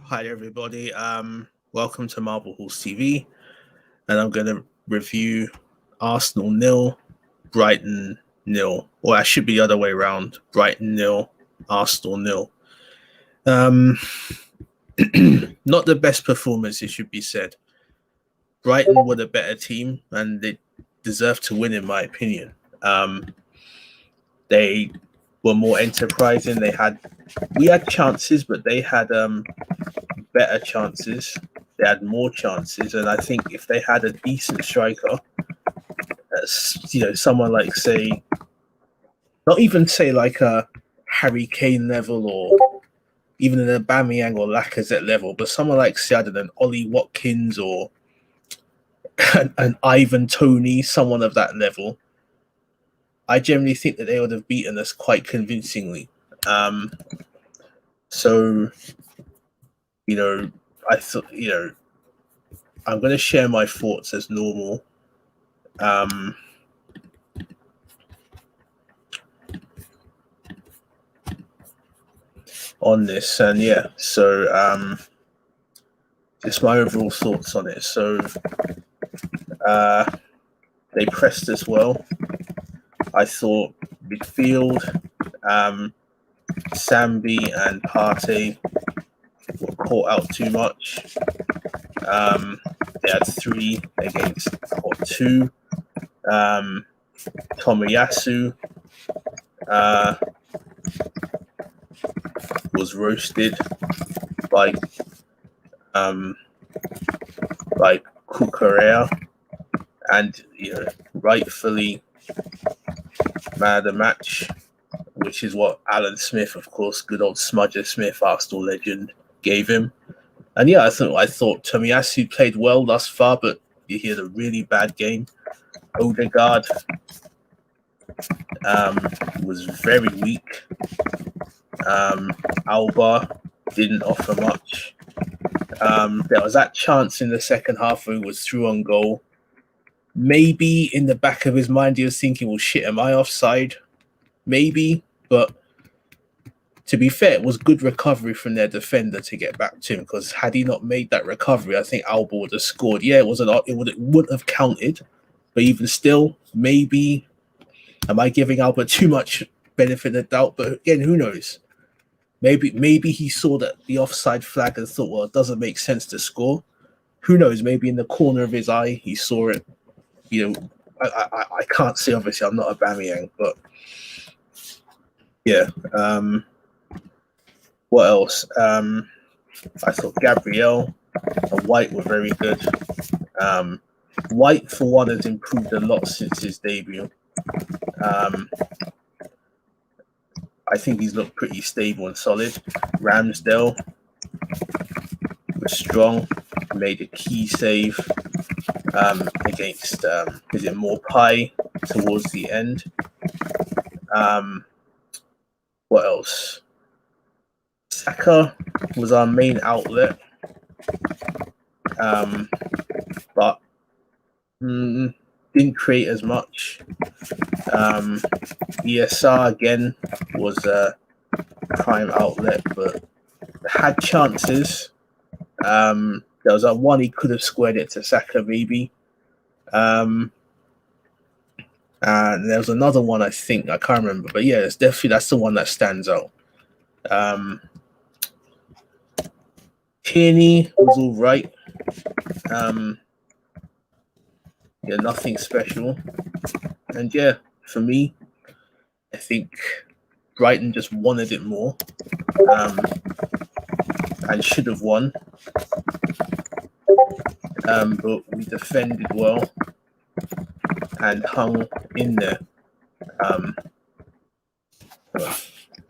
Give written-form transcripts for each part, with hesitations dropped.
Hi everybody. Welcome to Marble Halls TV, and I'm going to review Arsenal 0, Brighton 0, or I should be the other way around. Brighton 0, Arsenal 0. Not the best performance, it should be said. Brighton were the better team, and they deserved to win, in my opinion. They were more enterprising. We had chances, but they had better chances. They had more chances, and I think if they had a decent striker, someone like not even like a Harry Kane level or even an Aubameyang or Lacazette level, but someone like an Ollie Watkins or an Ivan Toney, someone of that level, I generally think that they would have beaten us quite convincingly. So, I thought, I'm going to share my thoughts as normal. On this, and just my overall thoughts on it. So, they pressed us well. I thought midfield, Sambi and Partey were caught out too much. They had 3 against 2. Tomiyasu was roasted by Cucurella, and rightfully man of the match, which is what Alan Smith, of course, good old Smudger Smith, Arsenal legend, gave him. And I thought Tomiyasu played well thus far, but he had a really bad game. Odegaard was very weak. Alba didn't offer much. There was that chance in the second half where he was through on goal. Maybe in the back of his mind he was thinking, well, shit, am I offside? Maybe, but to be fair, it was good recovery from their defender to get back to him, because had he not made that recovery, I think Alba would have scored. Yeah, it wouldn't have counted, but even still, maybe, am I giving Alba too much benefit of the doubt? But again, who knows? Maybe he saw that the offside flag and thought, well, it doesn't make sense to score. Who knows? Maybe in the corner of his eye, he saw it. I can't say, obviously, I'm not a Aubameyang, but yeah. What else? I thought Gabriel and White were very good. White, for one, has improved a lot since his debut. I think he's looked pretty stable and solid. Ramsdale was strong, made a key save against Morpai towards the end. What else? Saka was our main outlet, but didn't create as much. ESR again was a prime outlet, but had chances. There was one he could have squared it to Saka, maybe. And there was another one, I think, I can't remember, but yeah, that's the one that stands out. Tierney was all right. Nothing special. And for me, I think Brighton just wanted it more, and should have won. But we defended well and hung in there.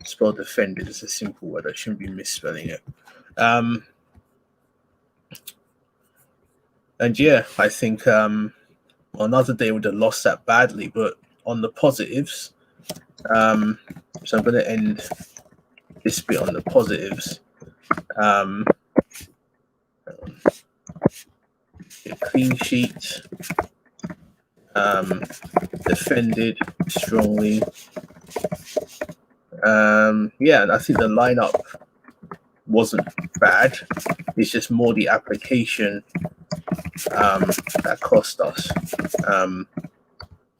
Spell defended is a simple word. I shouldn't be misspelling it. And I think another day would have lost that badly, but on the positives, so I'm going to end this bit on the positives. A clean sheet, defended strongly, Yeah, and I think the lineup wasn't bad. It's just more the application that cost us.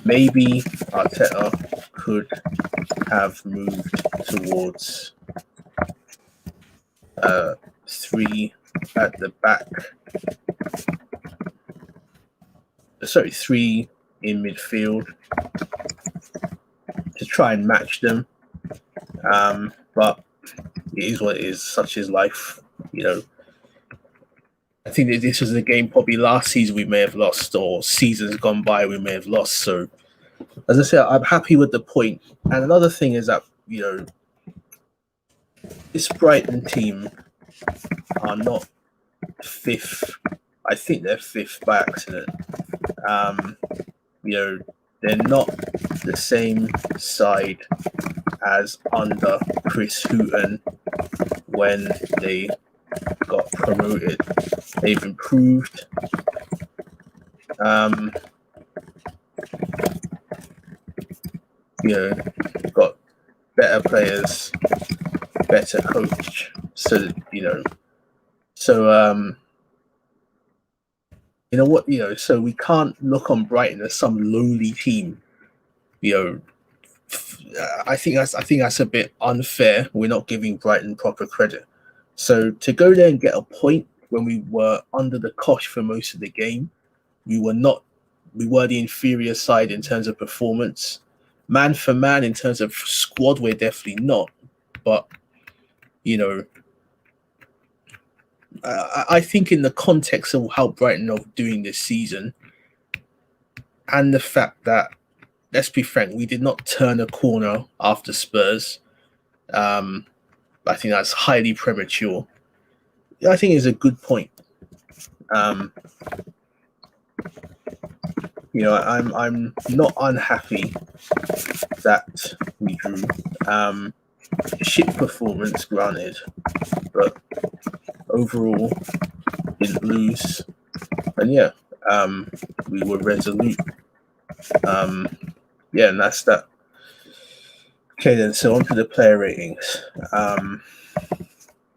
Maybe Arteta could have moved towards 3 at the back. Sorry, 3 in midfield to try and match them. But it is what it is. Such is life, you know. I think that this was a game probably last season we may have lost, or seasons gone by we may have lost. So, as I said, I'm happy with the point. And another thing is that, you know, this Brighton team are not 5th. I think they're 5th by accident. You know, they're not the same side as under Chris Hughton when they got promoted. They've improved. You know, got better players, better coach. So, you know, you know what, you know, so we can't look on Brighton as some lowly team. You know, I think that's a bit unfair. We're not giving Brighton proper credit. So to go there and get a point when we were under the cosh for most of the game, we were the inferior side in terms of performance. Man for man, in terms of squad, we're definitely not. But, you know, I think in the context of how Brighton are doing this season, and the fact that, let's be frank, we did not turn a corner after Spurs. I think that's highly premature. I think it's a good point. You know, I'm not unhappy that we drew. Shit performance, granted, but overall didn't lose. And yeah, we were resolute. Yeah, and that's that. Okay, then, so on to the player ratings.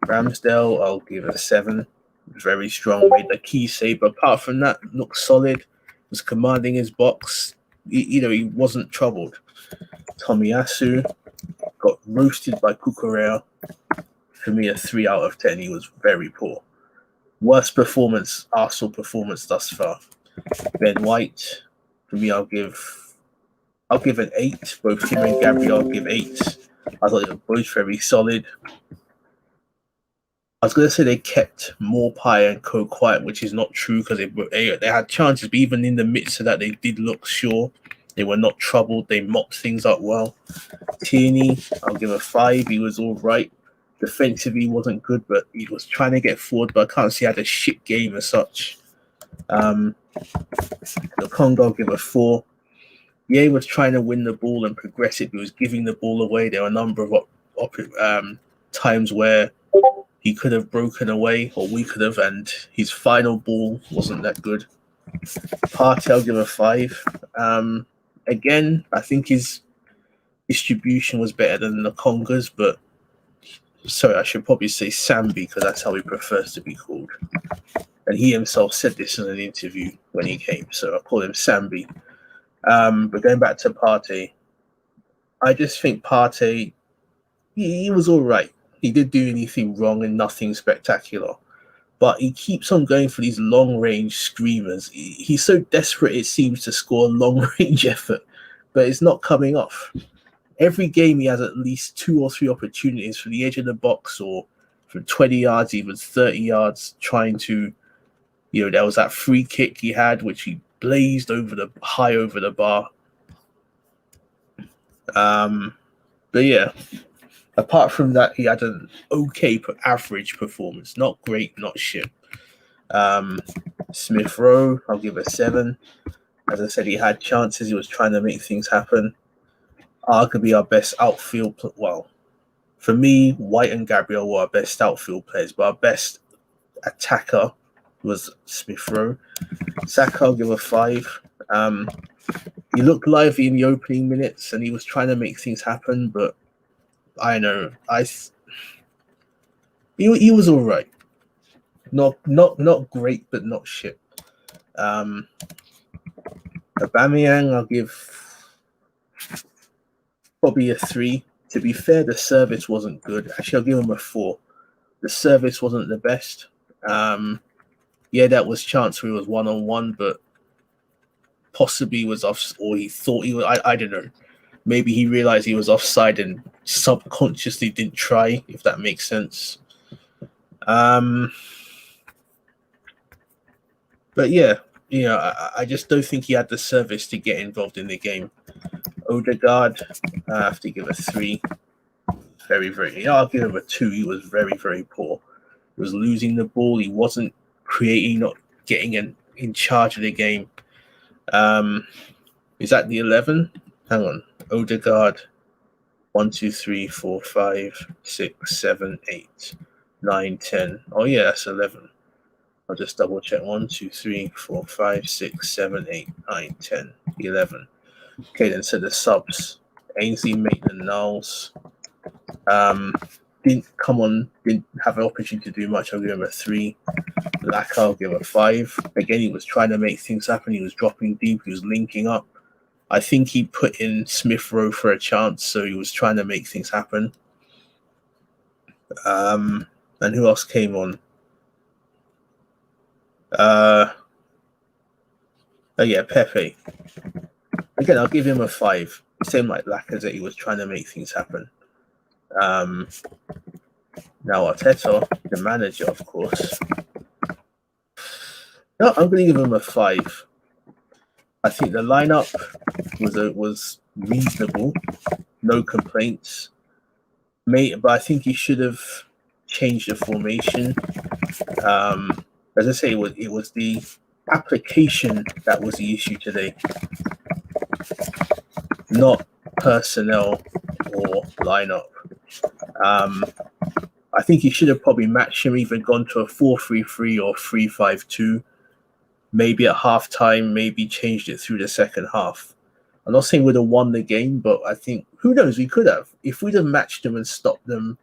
Ramsdale, I'll give it a 7. Very strong, made the key save. But apart from that, looked solid, was commanding his box. You know, he wasn't troubled. Tomiyasu got roasted by Cucurella. For me, a 3 out of 10. He was very poor. Worst performance, Arsenal performance thus far. Ben White, for me, I'll give an 8. Both him and Gabriel, I'll give 8. I thought they were both very solid. I was going to say they kept Maupay and Co quiet, which is not true because they had chances, but even in the midst of that, they did look sure. They were not troubled. They mopped things up well. Tierney, I'll give a 5. He was all right. Defensively, wasn't good, but he was trying to get forward, but I can't see he had a shit game as such. The Congo, I'll give a 4. Ye was trying to win the ball and progress it, but he was giving the ball away. There were a number of times where he could have broken away, or we could have, and his final ball wasn't that good. Partey, I'll give a 5. Again, I think his distribution was better than the Congas, but sorry, I should probably say Sambi because that's how he prefers to be called. And he himself said this in an interview when he came, so I call him Sambi. But going back to Partey, I just think Partey, he was all right. He didn't do anything wrong and nothing spectacular. But he keeps on going for these long-range screamers. He's so desperate, it seems, to score a long-range effort, but it's not coming off. Every game he has at least 2 or 3 opportunities from the edge of the box or from 20 yards, even 30 yards, trying to, you know, there was that free kick he had, which he blazed high over the bar. But yeah, apart from that, he had an okay average performance. Not great, not shit. Smith Rowe, I'll give a 7. As I said, he had chances. He was trying to make things happen. Arguably our best outfield. Well, for me, White and Gabriel were our best outfield players, but our best attacker was Smith Rowe. Saka, I'll give a 5. He looked lively in the opening minutes, and he was trying to make things happen, but I know. He was all right. Not great, but not shit. Aubameyang, I'll give probably a 3. To be fair, the service wasn't good. Actually, I'll give him a 4. The service wasn't the best. Yeah, that was chance where he was 1-on-1, but possibly was off, or he thought he was. I don't know. Maybe he realized he was offside and subconsciously didn't try, if that makes sense. But yeah, I just don't think he had the service to get involved in the game. Odegaard, I have to give a 3. Very, very. Yeah, I'll give him a 2. He was very, very poor. He was losing the ball. He wasn't creating, not getting in charge of the game. Is that the 11? Hang on. Odegaard. 1, 2, 3, 4, 5, 6, 7, 8, 9, 10. Oh yeah, that's 11. I'll just double check. 1, 2, 3, 4, 5, 6, 7, 8, 9, 10, 11. Okay, then so the subs. Ainsley, Maitland-Niles. Didn't have an opportunity to do much. I'll give him a 3. Laka, I'll give a 5. Again, he was trying to make things happen. He was dropping deep. He was linking up. I think he put in Smith Rowe for a chance, so he was trying to make things happen. And who else came on? Oh yeah, Pepe. Again, I'll give him a 5. Same like Lacazette, he was trying to make things happen. Now Arteta, the manager, of course. No, I'm going to give him a 5. I think the lineup was reasonable, no complaints. But I think he should have changed the formation. As I say, it was the application that was the issue today, not personnel or lineup. I think he should have probably matched him, either gone to a 4-3-3 or 3-5-2. Maybe at halftime, maybe changed it through the second half. I'm not saying we'd have won the game, but I think, who knows, we could have. If we'd have matched them and stopped them,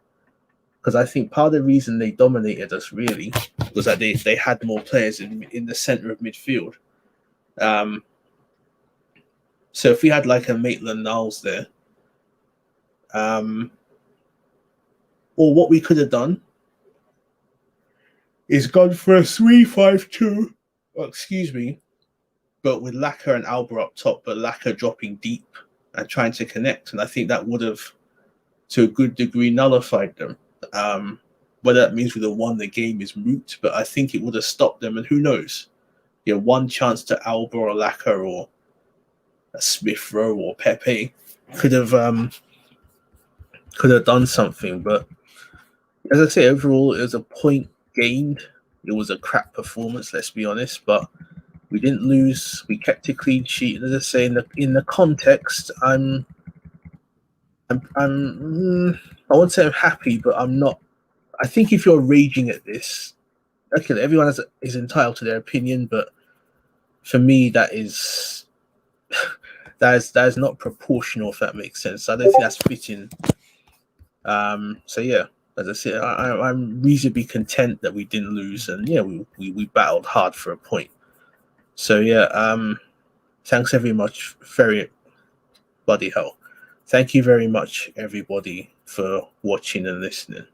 because I think part of the reason they dominated us really was that they had more players in the centre of midfield. So if we had like a Maitland-Niles there, or what we could have done is gone for a 3-5-2. Excuse me, but with Laka and Alba up top, but Laka dropping deep and trying to connect, and I think that would have, to a good degree, nullified them. Whether that means we'd have won the game is moot, but I think it would have stopped them. And who knows? One chance to Alba or Laka or a Smith Rowe or Pepe could have done something. But as I say, overall, it was a point gained. It was a crap performance, let's be honest, but we didn't lose. We kept a clean sheet. As I say, in the context, I won't say I'm happy, but I'm not. I think if you're raging at this, okay, everyone is entitled to their opinion, but for me, that is not proportional, if that makes sense. I don't think that's fitting. So yeah. As I said, I'm reasonably content that we didn't lose, and yeah, we battled hard for a point. So yeah, thanks very much, bloody hell. Thank you very much, everybody, for watching and listening.